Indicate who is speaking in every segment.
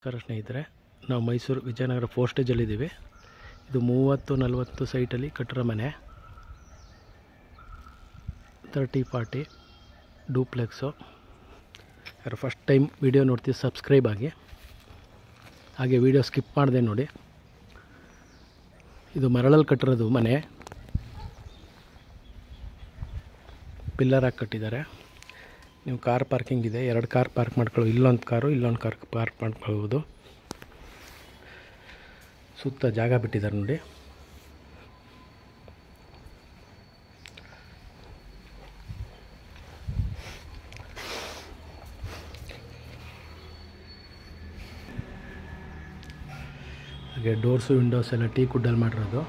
Speaker 1: ನಮಸ್ಕಾರ ಸ್ನೇಹಿತರೆ, ನಾವು ಮೈಸೂರು ವಿಜಯನಗರ ಫೋರ್ಸ್ಟೇಜಲ್ಲಿದ್ದೀವಿ. ಇದು 30-40 ಸೈಟಲ್ಲಿ ಕಟ್ಟಿರೋ ಮನೆ. 30-40 ಡೂಪ್ಲೆಕ್ಸು. ಯಾರು ಫಸ್ಟ್ ಟೈಮ್ ವಿಡಿಯೋ ನೋಡ್ತೀವಿ ಸಬ್ಸ್ಕ್ರೈಬ್ ಆಗಿ, ಹಾಗೆ ವಿಡಿಯೋ ಸ್ಕಿಪ್ ಮಾಡಿದೆ ನೋಡಿ. ಇದು ಮರಳಲ್ಲಿ ಕಟ್ಟಿರೋದು ಮನೆ. ಪಿಲ್ಲರ್ ಹಾಕಿ ಕಟ್ಟಿದ್ದಾರೆ. ನೀವು ಕಾರ್ ಪಾರ್ಕಿಂಗ್ ಇದೆ, 2 ಕಾರ್ ಪಾರ್ಕ್ ಮಾಡ್ಕೊಳ್ಳೋ, ಇಲ್ಲೊಂದು ಕಾರ್ ಪಾರ್ಕ್ ಮಾಡ್ಕೊಳ್ಬೋದು. ಸುತ್ತ ಜಾಗ ಬಿಟ್ಟಿದ್ದಾರೆ ನೋಡಿ. ಹಾಗೆ ಡೋರ್ಸು ವಿಂಡೋಸ್ ಎಲ್ಲ ಟೀಕ್ ವುಡ್ಡಲ್ಲಿ ಮಾಡಿರೋದು.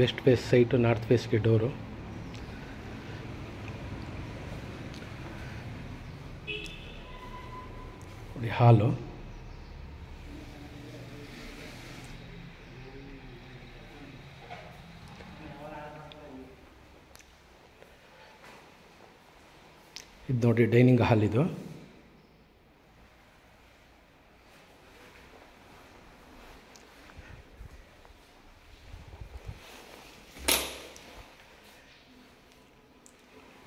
Speaker 1: ವೆಸ್ಟ್ ಫೇಸ್ ಸೈಟು, ನಾರ್ತ್ ಫೇಸ್ಗೆ ಡೋರು. ಹಾಲು, ಇದು ನೋಡಿ ಡೈನಿಂಗ್ ಹಾಲ್. ಇದು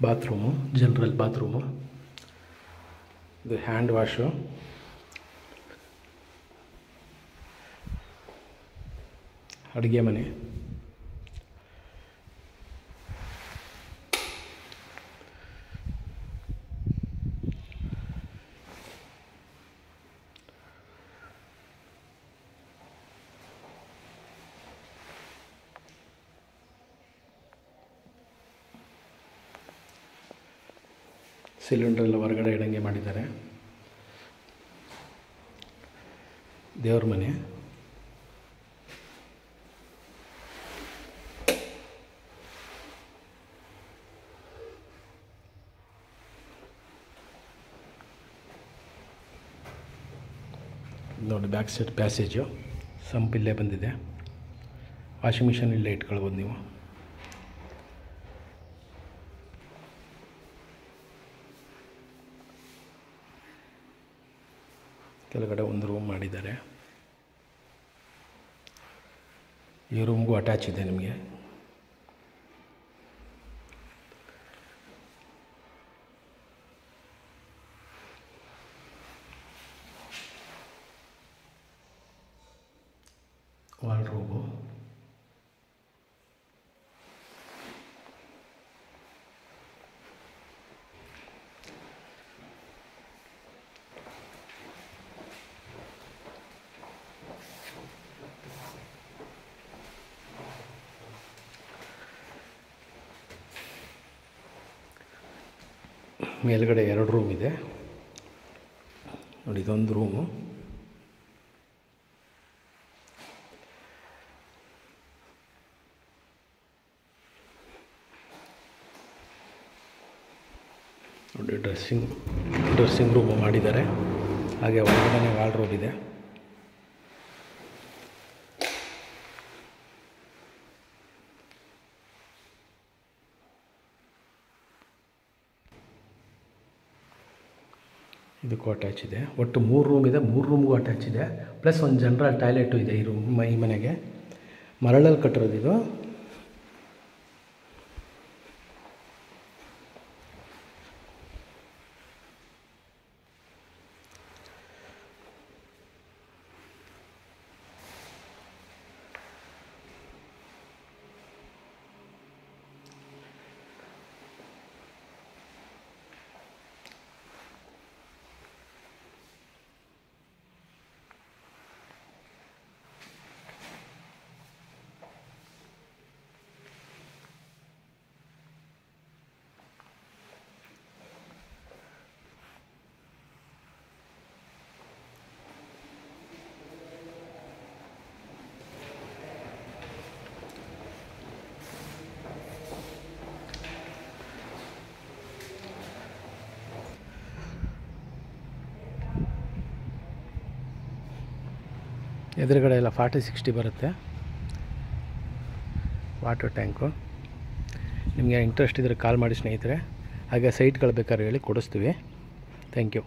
Speaker 1: ಬಾತ್ರೂಮು, ಜನರಲ್ ಬಾತ್ರೂಮು. ಇದು ಹ್ಯಾಂಡ್ ವಾಶು. ಅಡುಗೆ ಮನೆ. ಸಿಲಿಂಡರ್ ಎಲ್ಲ ಹೊರಗಡೆ ಇಡಂಗೆ ಮಾಡಿದ್ದಾರೆ. ದೇವ್ರ ಮನೆ. ನೋಡಿ ಬ್ಯಾಕ್ ಸೈಡ್ ಪ್ಯಾಸೇಜು, ಸಂಪ್ ಇಲ್ಲೇ ಬಂದಿದೆ. ವಾಷಿಂಗ್ ಮಿಷನ್ ಇಲ್ಲೇ ಇಟ್ಕೊಳ್ಬೋದು ನೀವು. ಕೆಳಗಡೆ ಒಂದು ರೂಮ್ ಮಾಡಿದ್ದಾರೆ. ಈ ರೂಮ್ಗೂ ಅಟ್ಯಾಚ್ ಇದೆ ನಿಮಗೆ. Wall room. ಮೇಲ್ಗಡೆ 2 ರೂಮ್ ಇದೆ ನೋಡಿ. ಇದೊಂದು ರೂಮು. ನೋಡಿ ಡ್ರೆಸ್ಸಿಂಗ್ ರೂಮು ಮಾಡಿದ್ದಾರೆ. ಹಾಗೆ ಹೊರಗಡೆ ವಾಲ್ ರೂಮ್ ಇದೆ. ಇದಕ್ಕೂ ಅಟ್ಯಾಚ್ ಇದೆ. ಒಟ್ಟು 3 ರೂಮ್ ಇದೆ. 3 ರೂಮ್ಗೂ ಅಟ್ಯಾಚ್ ಇದೆ. ಪ್ಲಸ್ ಒಂದು ಜನರಲ್ ಟಾಯ್ಲೆಟು ಇದೆ ಈ ಮನೆಗೆ. ಮರಳಲ್ಲಿ ಕಟ್ಟಿರೋದು ಇದು. ಎದುರುಗಡೆ ಎಲ್ಲ 40-60 ಬರುತ್ತೆ. Water tank. ನಿಮಗೆ ಇಂಟ್ರೆಸ್ಟ್ ಇದ್ದರೆ ಕಾಲ್ ಮಾಡಿ ಸ್ನೇಹಿತರೆ. ಹಾಗೆ ಸೈಟ್ಗಳು ಬೇಕಾದ್ರೆ ಹೇಳಿ ಕೊಡಿಸ್ತೀವಿ. Thank you.